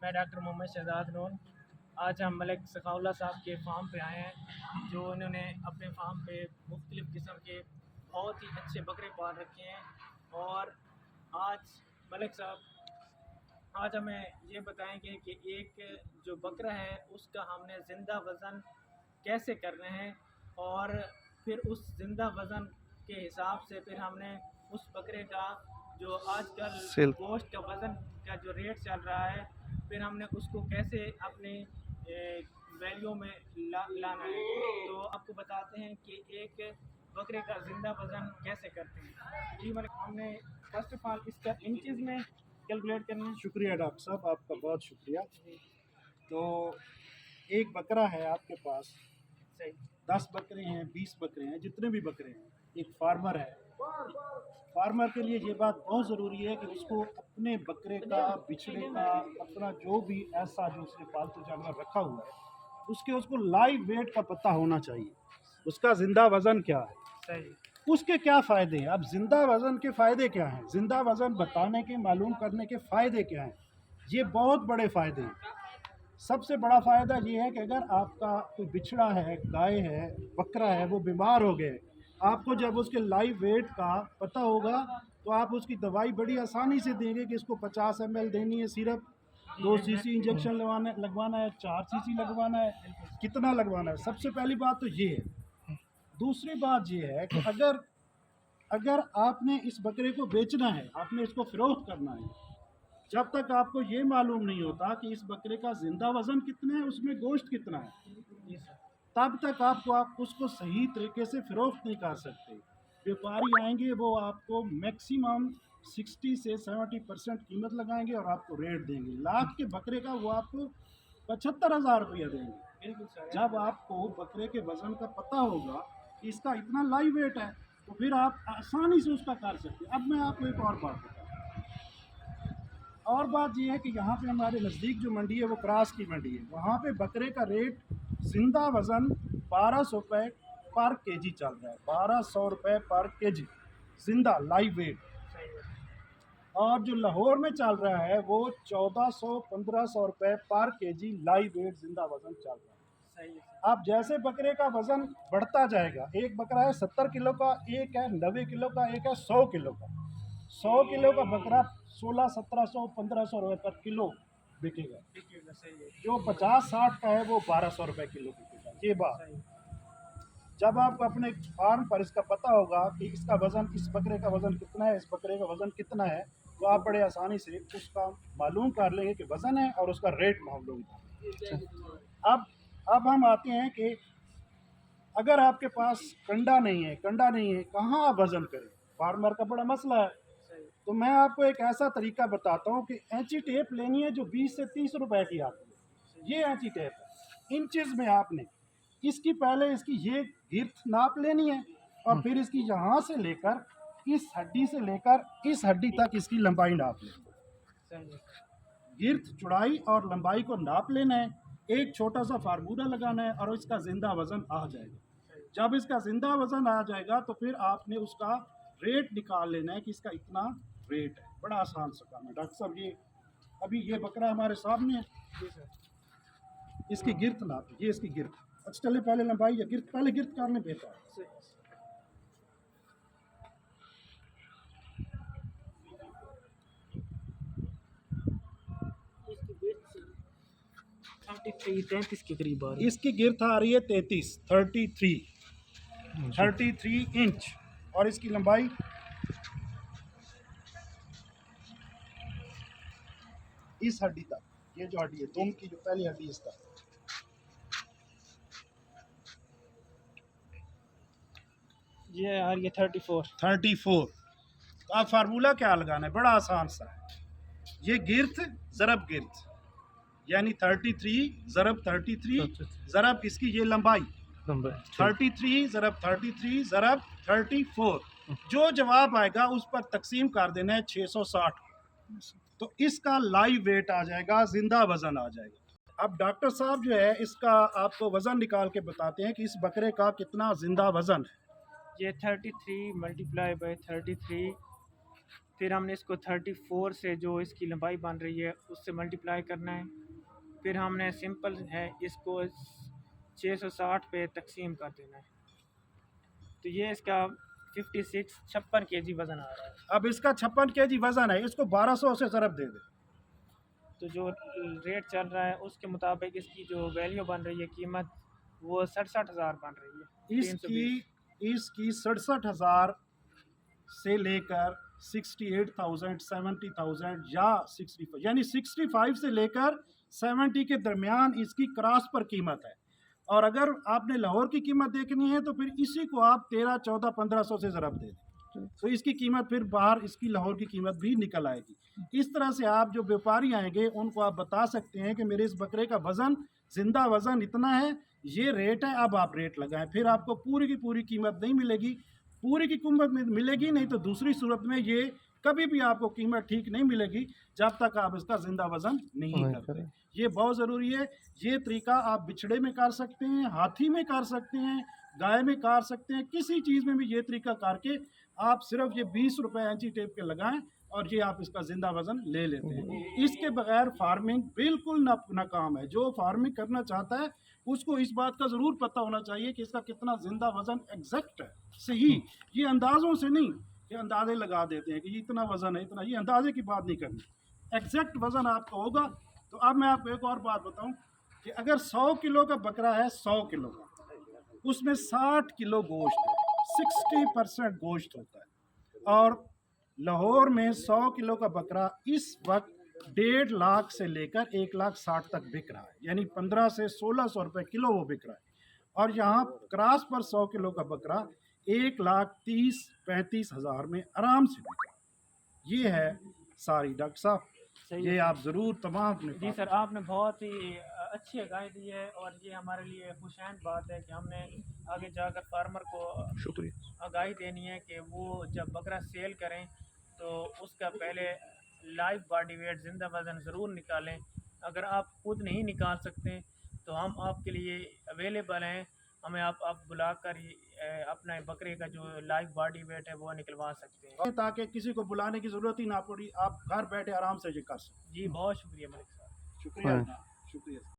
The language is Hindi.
मैं डॉक्टर मोहम्मद शहजाद नून। आज हम मलिक सखाउल्लाह साहब के फार्म पे आए हैं, जो उन्होंने अपने फार्म पे मुख्तलिफ़ किस्म के बहुत ही अच्छे बकरे पाल रखे हैं। और आज मलिक साहब आज हमें ये बताएंगे कि एक जो बकरा है उसका हमने ज़िंदा वज़न कैसे करना है, और फिर उस ज़िंदा वज़न के हिसाब से फिर हमने उस बकरे का जो आजकल गोश्त का वज़न का जो रेट चल रहा है, फिर हमने उसको कैसे अपने वैल्यू में लाना है। तो आपको बताते हैं कि एक बकरे का ज़िंदा वज़न कैसे करते हैं। जी मतलब हमने फर्स्ट ऑफ ऑल इसका इंचज़ में कैलकुलेट करना है। शुक्रिया डॉक्टर साहब, आपका बहुत शुक्रिया। तो एक बकरा है आपके पास, सही 10 बकरे हैं, 20 बकरे हैं, जितने भी बकरे हैं, एक फार्मर है। फार्मर के लिए ये बात बहुत ज़रूरी है कि उसको अपने बकरे का, बिछड़े का, अपना जो भी ऐसा जो उसने पालतू जानवर रखा हुआ है उसको लाइव वेट का पता होना चाहिए, उसका ज़िंदा वज़न क्या है, सही उसके क्या फ़ायदे हैं। अब ज़िंदा वज़न के फ़ायदे क्या हैं, ज़िंदा वज़न बताने के, मालूम करने के फ़ायदे क्या हैं। ये बहुत बड़े फ़ायदे हैं। सबसे बड़ा फ़ायदा ये है कि अगर आपका कोई बिछड़ा है, गाय है, बकरा है, वो बीमार हो गए, आपको जब उसके लाइव वेट का पता होगा तो आप उसकी दवाई बड़ी आसानी से देंगे कि इसको 50 ml देनी है सिरप, 2 cc इंजेक्शन लगवाना है, 4 cc लगवाना है, कितना लगवाना है। सबसे पहली बात तो ये है। दूसरी बात ये है कि अगर आपने इस बकरे को बेचना है, आपने इसको फ़रोख्त करना है, जब तक आपको ये मालूम नहीं होता कि इस बकरे का ज़िंदा वज़न कितना है, उसमें गोश्त कितना है, तब तक आप उसको सही तरीके से फ़रोख्त नहीं कर सकते। व्यापारी आएंगे, वो आपको मैक्सिमम 60 से 70% कीमत लगाएंगे और आपको रेट देंगे। लाख के बकरे का वो आपको 75,000 रुपया देंगे। जब आपको बकरे के वज़न का पता होगा कि इसका इतना लाइव वेट है, तो फिर आप आसानी से उसका कर सकते हैं। अब मैं आपको एक और बात बताऊँ। और बात ये है कि यहाँ पे हमारे नज़दीक जो मंडी है वो क्रास की मंडी है, वहाँ पे बकरे का रेट जिंदा वज़न 1200 रुपये पर केजी चल रहा है, 1200 रुपये पर केजी जिंदा लाइव वेट। और जो लाहौर में चल रहा है वो 1400-1500 रुपये पर केजी लाइव वेट जिंदा वज़न चल रहा है। अब जैसे बकरे का वज़न बढ़ता जाएगा, एक बकरा है 70 किलो का, एक है 90 किलो का, एक है 100 किलो का। 100 किलो का बकरा 1600-1700-1500 रुपये पर किलो बिकेगा। जो 50-60 का है वो 1200 रुपये किलो बिकेगा। ये बात जब आपको अपने फार्म पर इसका पता होगा कि इसका वज़न, इस बकरे का वज़न कितना है, इस बकरे का वज़न कितना है, तो आप बड़े आसानी से उसका मालूम कर लेंगे कि वज़न है और उसका रेट मालूम कर। अब हम आते हैं कि अगर आपके पास कंडा नहीं है, कहाँ आप वज़न करें, फार्मर का बड़ा मसला है। तो मैं आपको एक ऐसा तरीका बताता हूँ कि ऐंची टेप लेनी है जो 20 से 30 रुपए की आती है। ये ऐंची टेप है, इंचेस में आपने पहले इसकी ये गिर्थ नाप लेनी है, और फिर इसकी यहाँ से लेकर इस हड्डी से लेकर इस हड्डी तक इसकी लंबाई नाप लेनी है। गिर्थ, चौड़ाई और लंबाई को नाप लेना है, एक छोटा सा फार्मूला लगाना है और इसका जिंदा वज़न आ जाएगा। जब इसका जिंदा वज़न आ जाएगा तो फिर आपने उसका रेट निकाल लेना है कि इसका इतना रेट है। बड़ा आसान सा काम है डॉक्टर साहब। ये अभी ये बकरा हमारे सामने है, इसकी गिर्थ नाप, ये इसकी गिर्थ। अच्छा चले पहले लंबाई या गिर्थ, पहले गिर्थ करने बेहतर है। के करीब आ रही है। इसकी गिर्थ आ रही है 33 इंच, और इसकी लंबाई इस हड्डी तक, ये जो हड्डी है दुम की जो पहली हड्डी, इस तक। ये यार ये 34। तो आप फार्मूला क्या लगाना है, बड़ा आसान सा है। ये गिर्थ ज़रब गिर्थ, यानी 33 ज़रब 33 ज़रब इसकी ये लंबाई, 33 ज़रब 33 ज़रब 34। जो जवाब आएगा उस पर तकसीम कर देना है 660, तो इसका लाइव वेट आ जाएगा, जिंदा वज़न आ जाएगा। अब डॉक्टर साहब जो है इसका आपको वज़न निकाल के बताते हैं कि इस बकरे का कितना जिंदा वज़न है। ये 33 मल्टीप्लाई बाय 33 फिर हमने इसको 34 से जो इसकी लंबाई बन रही है उससे मल्टीप्लाई करना है। फिर हमने सिंपल है इसको 660 पे तकसीम कर देना है। तो ये इसका 56 केजी वज़न आ रहा है। अब इसका 56 केजी वज़न है, इसको 1200 से ज़रब दे दे। तो जो रेट चल रहा है उसके मुताबिक इसकी जो वैल्यू बन रही है कीमत वो 67,000 बन रही है। इसकी 67,000 से लेकर 68,000, 70,000 या 65, यानी 65 से लेकर 70 के दरमियान इसकी क्रॉस पर कीमत है। और अगर आपने लाहौर की कीमत देखनी है तो फिर इसी को आप 13, 14, 1500 से ज़रब दे दें, तो इसकी कीमत फिर बाहर इसकी लाहौर की कीमत भी निकल आएगी। इस तरह से आप जो व्यापारी आएंगे उनको आप बता सकते हैं कि मेरे इस बकरे का वज़न, जिंदा वज़न इतना है, ये रेट है, अब आप रेट लगाएं। फिर आपको पूरी की पूरी कीमत नहीं मिलेगी, पूरी की कीमत मिलेगी नहीं तो दूसरी सूरत में ये कभी भी आपको कीमत ठीक नहीं मिलेगी जब तक आप इसका जिंदा वज़न नहीं करते। ये बहुत ज़रूरी है। ये तरीका आप बिछड़े में कर सकते हैं, हाथी में कर सकते हैं, गाय में कर सकते हैं, किसी चीज़ में भी ये तरीका करके आप सिर्फ ये 20 रुपये इंची टेप के लगाएं और ये आप इसका ज़िंदा वज़न ले लेते हैं। इसके बगैर फार्मिंग बिल्कुल नाकाम है। जो फार्मिंग करना चाहता है उसको इस बात का ज़रूर पता होना चाहिए कि इसका कितना ज़िंदा वज़न एग्जैक्ट है, सही। ये अंदाज़ों से नहीं, ये अंदाज़े लगा देते हैं कि इतना वज़न है, इतना, ये अंदाज़े की बात नहीं करनी, एग्जैक्ट वज़न आपका होगा। तो अब मैं आपको एक और बात बताऊं कि अगर 100 किलो का बकरा है, 100 किलो का, उसमें 60 किलो गोश्त है, 60% गोश्त होता है। और लाहौर में 100 किलो का बकरा इस वक्त 1.5 लाख से लेकर 1,60,000 तक बिक रहा है, यानी 15 से 1,600 रुपये किलो वो बिक रहा है। और यहाँ क्रॉस पर 100 किलो का बकरा 1,30,000-35,000 में आराम से बिक रहा है। ये है सारी, डॉक्टर साहब ये आप ज़रूर तमाम अपने जी सर, आपने बहुत ही अच्छी आगाही दी है और ये हमारे लिए खुशैन बात है कि हमने आगे जाकर फार्मर को शुक्रिया। आगाही देनी है कि वो जब बकरा सेल करें तो उसका पहले लाइव बॉडी वेट, ज़िंदा वज़न ज़रूर निकालें। अगर आप खुद नहीं निकाल सकते तो हम आपके लिए अवेलेबल हैं, हमें आप बुलाकर अपना बकरे का जो लाइव बॉडी वेट है वो निकलवा सकते हैं, ताकि किसी को बुलाने की ज़रूरत ही ना पड़ी, आप घर बैठे आराम से ये कर सकते। जी बहुत शुक्रिया मलिक साहब। शुक्रिया, शुक्रिया।